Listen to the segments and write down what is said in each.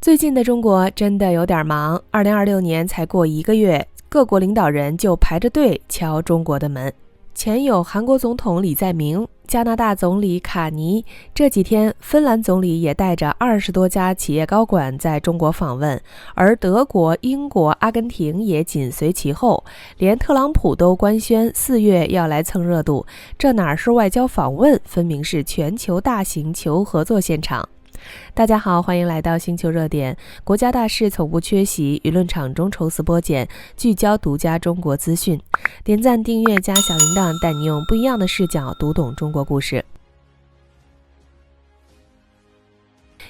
最近的中國真的有點忙，2026年才過1個月，各國領導人就排着隊敲中國的門。前有韓國總統李在明、加拿大總理卡尼，這幾天芬蘭總理也帶着20多家企業高管在中國訪問，而德國、英國、阿根廷也緊隨其後，連特朗普都官宣4月要來蹭熱度，這哪是外交訪問，分明是全球大型求合作現場。大家好，歡迎來到星球熱點，國家大事從不缺席，輿論場中抽絲剝繭，聚焦獨家中國資訊。點讚、訂閱加小鈴鐺，帶你用不一樣的視角讀懂中國故事。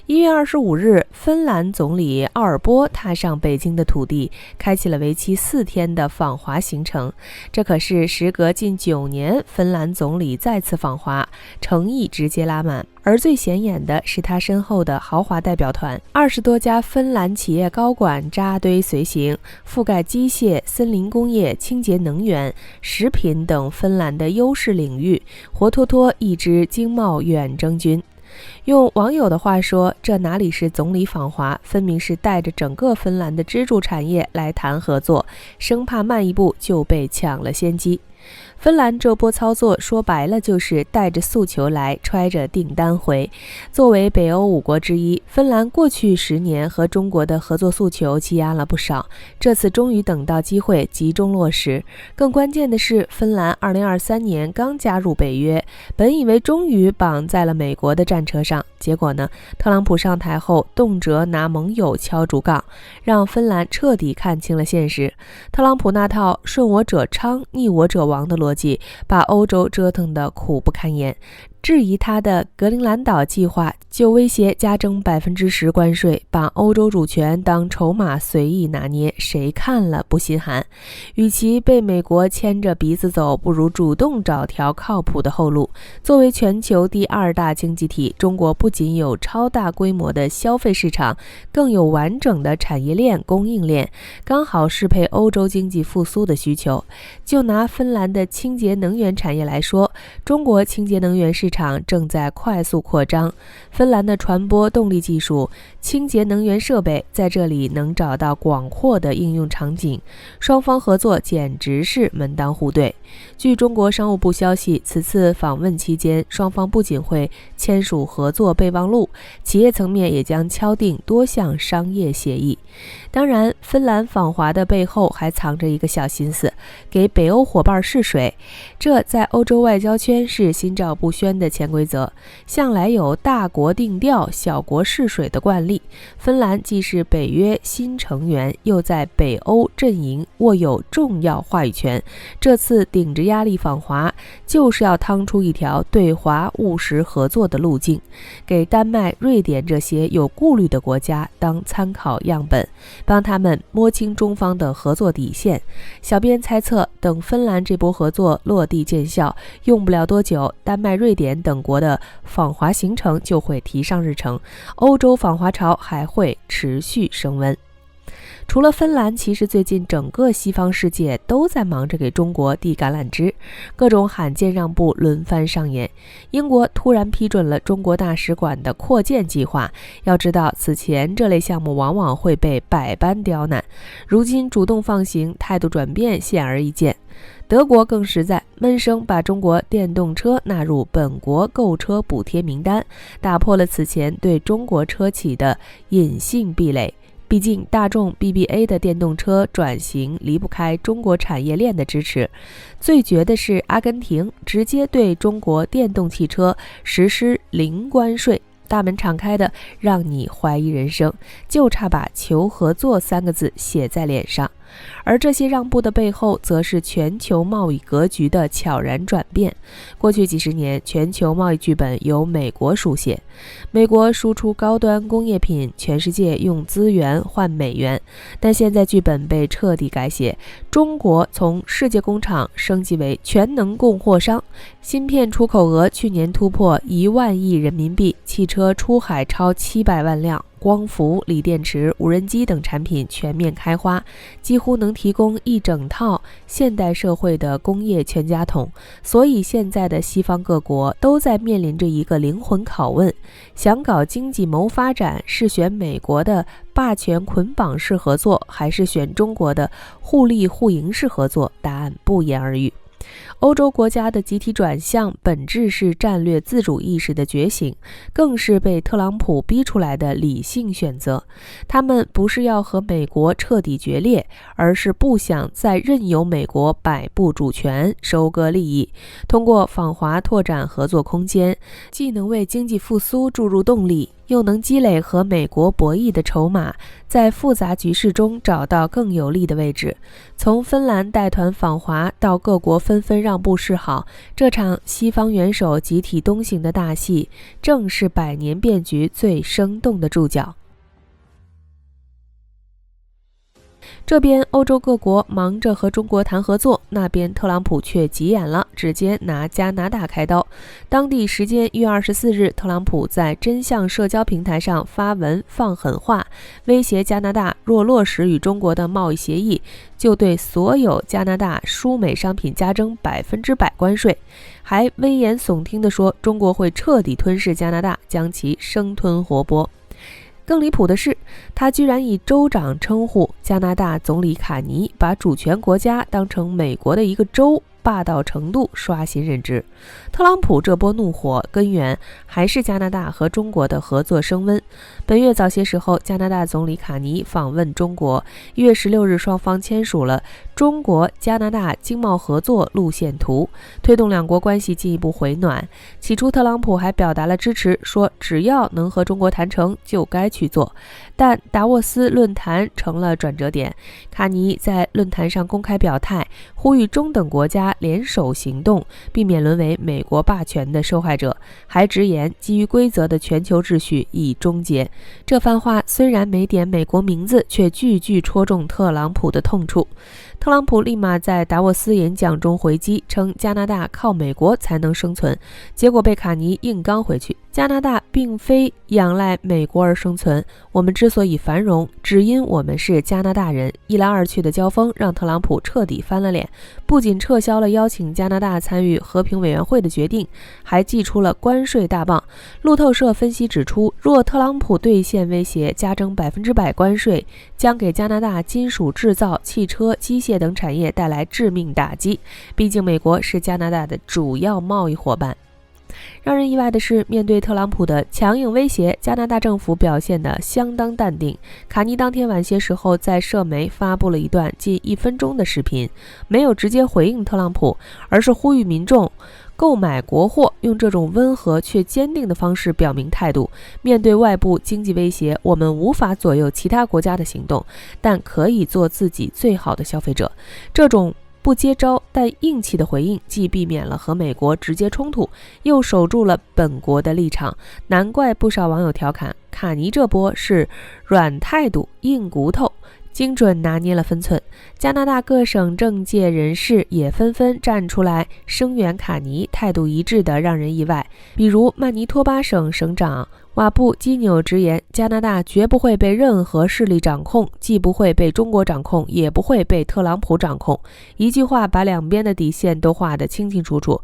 1月25日，芬蘭總理奧爾波踏上北京的土地，開啟了為期4天的訪華行程。這可是時隔近9年，芬蘭總理再次訪華，誠意直接拉滿。而最顯眼的是他身後的豪華代表團，20多家芬蘭企業高管扎堆隨行，覆蓋機械、森林工業、清潔能源、食品等芬蘭的優勢領域，活脫脫一支經貿遠征軍。用網友的話說，這哪裡是總理訪華，分明是帶着整個芬蘭的支柱產業來談合作，生怕慢一步就被搶了先機。芬蘭這波操作說白了就是帶着訴求來，揣着訂單回。作為北歐5國之一，芬蘭過去10年和中國的合作訴求積壓了不少，這次終於等到機會集中落實。更關鍵的是，芬蘭2023年剛加入北約，本以為終於綁在了美國的戰車上，結果呢，特朗普上台後動輒拿盟友敲竹槓，讓芬蘭徹底看清了現實。特朗普那套順我者昌，逆我者亡的邏輯，把歐洲折騰得苦不堪言。質疑他的格陵蘭島計劃，就威脅加徵10%關稅，把歐洲主權當籌碼隨意拿捏，誰看了不心寒？與其被美國牽着鼻子走，不如主動找條靠譜的後路。作為全球第2大經濟體，中國不僅有超大規模的消費市場，更有完整的產業鏈、供應鏈，剛好適配歐洲經濟復甦的需求。就拿芬蘭的清潔能源產業來說，中國清潔能源市場正在快速擴張，芬蘭的傳播動力技術、清潔能源設備在這裡能找到廣闊的應用場景，雙方合作簡直是門當戶對。據中國商務部消息，此次訪問期間，雙方不僅會簽署合作備忘錄，企業層面也將敲定多項商業協議。當然，芬蘭訪華的背後還藏着一個小心思，給北歐夥伴試水。這在歐洲外交圈是心照不宣的潛規則，向來有大國定調、小國試水的慣例。芬蘭既是北約新成員，又在北歐陣營握有重要話語權，這次頂着壓力訪華，就是要趟出一條對華務實合作的路徑，給丹麥、瑞典這些有顧慮的國家當參考樣本，幫他們摸清中方的合作底線。小編猜測，等芬蘭這波合作落地見效，用不了多久，丹麥、瑞典等國的訪華行程就會提上日程，歐洲訪華潮還會持續升溫。除了芬蘭，其實最近整個西方世界都在忙着給中國遞橄欖枝，各種罕見讓步輪番上演。英國突然批准了中國大使館的擴建計劃，要知道此前這類項目往往會被百般刁難，如今主動放行，態度轉變顯而易見。德國更實在，悶聲把中國電動車納入本國購車補貼名單，打破了此前對中國車企的隱性壁壘。畢竟大眾 BBA 的電動車轉型離不開中國產業鏈的支持。最絕的是阿根廷直接對中國電動汽車實施零關稅，大門敞開的讓你懷疑人生，就差把求合作3個字寫在臉上。而這些讓步的背後，則是全球貿易格局的悄然轉變。過去幾十年，全球貿易劇本由美國書寫，美國輸出高端工業品，全世界用資源換美元。但現在劇本被徹底改寫，中國從世界工廠升級為全能供貨商，芯片出口額去年突破1萬億人民幣，汽車出海超700萬輛。光伏、鋰電池、無人機等產品全面開花，幾乎能提供一整套現代社會的工業全家桶。所以現在的西方各國都在面臨着一個靈魂拷問：想搞經濟謀發展，是選美國的霸權捆綁式合作，還是選中國的互利互贏式合作？答案不言而喻。歐洲國家的集體轉向本質是戰略自主意識的覺醒，更是被特朗普逼出來的理性選擇。他們不是要和美國徹底決裂，而是不想再任由美國擺布主權、收割利益，通過訪華拓展合作空間，既能為經濟復甦注入動力，又能積累和美國博弈的籌碼，在複雜局勢中找到更有利的位置。從芬蘭帶團訪華到各國紛紛讓步示好，這場西方元首集體東行的大戲，正是百年變局最生動的注腳。這邊歐洲各國忙着和中國談合作，那邊特朗普卻急眼了，直接拿加拿大開刀。當地時間1月24日，特朗普在真相社交平台上發文放狠話，威脅加拿大若落實與中國的貿易協議，就對所有加拿大輸美商品加徵100%關稅，還危言聳聽地說中國會徹底吞噬加拿大，將其生吞活剝。更離譜的是，他居然以州長稱呼加拿大總理卡尼，把主權國家當成美國的一個州，霸道程度刷新認知。特朗普這波怒火根源還是加拿大和中國的合作升溫。本月早些時候，加拿大總理卡尼訪問中國，1月16日雙方簽署了中國加拿大經貿合作路線圖，推動兩國關係進一步回暖。起初特朗普還表達了支持，說只要能和中國談成就該去做。但達沃斯論壇成了轉折點，卡尼在論壇上公開表態，呼籲中等國家聯手行動，避免淪為美國霸權的受害者，還直言基於規則的全球秩序已終結。這番話雖然沒點美國名字，卻句句戳中特朗普的痛處。特朗普立馬在達沃斯演講中回擊，稱加拿大靠美國才能生存，結果被卡尼硬剛回去。加拿大並非仰賴美國而生存，我們之所以繁榮，只因我們是加拿大人。一來二去的交鋒讓特朗普徹底翻了臉，不僅撤銷了邀請加拿大參與和平委員會的決定，還祭出了關稅大棒。路透社分析指出，若特朗普兌現威脅加徵100%關稅，將給加拿大金屬製造、汽車、機械等產業帶來致命打擊。畢竟美國是加拿大的主要貿易夥伴。讓人意外的是，面對特朗普的強硬威脅，加拿大政府表現得相當淡定。卡尼當天晚些時候在社媒發布了一段近1分鐘的視頻，沒有直接回應特朗普，而是呼籲民眾購買國貨，用這種溫和卻堅定的方式表明態度。面對外部經濟威脅，我們無法左右其他國家的行動，但可以做自己最好的消費者。這種不接招但硬氣的回應，既避免了和美國直接衝突，又守住了本國的立场。難怪不少網友調侃，卡尼這波是軟態度硬骨頭，精準拿捏了分寸。加拿大各省政界人士也紛紛站出來聲援卡尼，態度一致的讓人意外。比如曼尼托巴省省長瓦布基紐直言，加拿大絕不會被任何勢力掌控，既不會被中國掌控，也不會被特朗普掌控。一句話把兩邊的底線都畫得清清楚楚。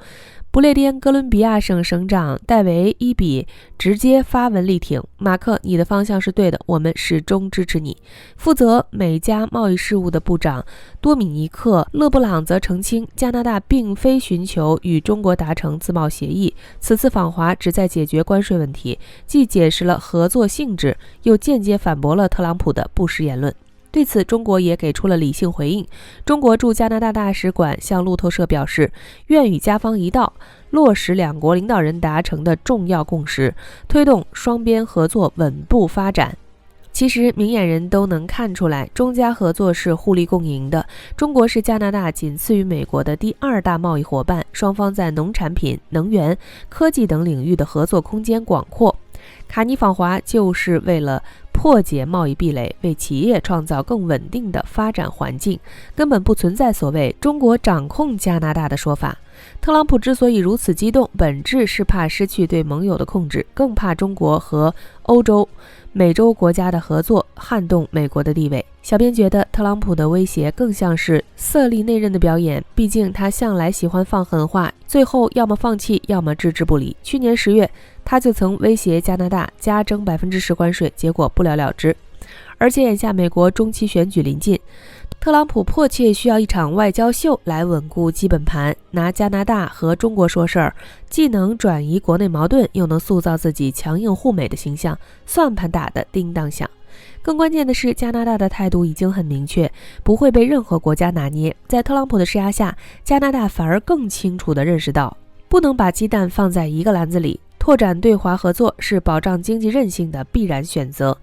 不列顛哥倫比亞省省長戴維伊比直接發文力挺，馬克，你的方向是對的，我們始終支持你。負責美加貿易事務的部長多米尼克·勒布朗則澄清，加拿大並非尋求與中國達成自貿協議，此次訪華旨在解決關稅問題，既解釋了合作性質，又間接反駁了特朗普的不實言論。對此，中國也給出了理性回應。中國駐加拿大大使館向路透社表示，願與加方一道，落實兩國領導人達成的重要共識，推動雙邊合作穩步發展。其實明眼人都能看出來，中加合作是互利共贏的。中國是加拿大僅次於美國的第2大貿易夥伴，雙方在農產品、能源、科技等領域的合作空間廣闊。卡尼訪華就是為了破解貿易壁壘，為企業創造更穩定的發展環境，根本不存在所謂中國掌控加拿大的說法。特朗普之所以如此激動，本質是怕失去對盟友的控制，更怕中国和歐洲、美洲國家的合作撼動美國的地位。小編覺得特朗普的威脅更像是色厲內荏的表演，畢竟他向來喜歡放狠話，最後要麼放棄，要麼置之不理。去年10月，他就曾威脅加拿大加徵10%關稅，結果不了了之。而且眼下美國中期選舉臨近，特朗普迫切需要一場外交秀來穩固基本盤，拿加拿大和中國說事兒，既能轉移國內矛盾，又能塑造自己強硬護美的形象，算盤打得叮當響。更關鍵的是，加拿大的態度已經很明確，不會被任何國家拿捏。在特朗普的施壓下，加拿大反而更清楚地認識到，不能把雞蛋放在一個籃子裡，拓展對華合作是保障經濟韌性的必然選擇。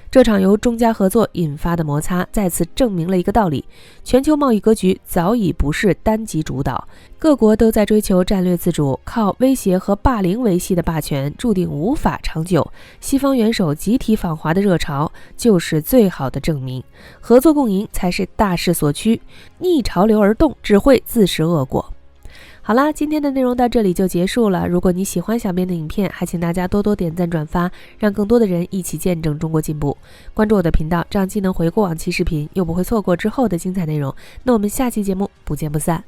這場由中加合作引發的摩擦再次證明了一個道理：全球貿易格局早已不是單極主導，各國都在追求戰略自主，靠威脅和霸凌維繫的霸權注定無法長久。西方元首集體訪華的熱潮就是最好的證明，合作共贏才是大勢所趨，逆潮流而動只會自食惡果。好啦，今天的內容到這裡就結束了。如果你喜歡小編的影片，還請大家多多點讚轉發，讓更多的人一起見證中國進步。關注我的頻道，這樣既能回顧往期視頻，又不會錯過之後的精彩內容。那我們下期節目不見不散。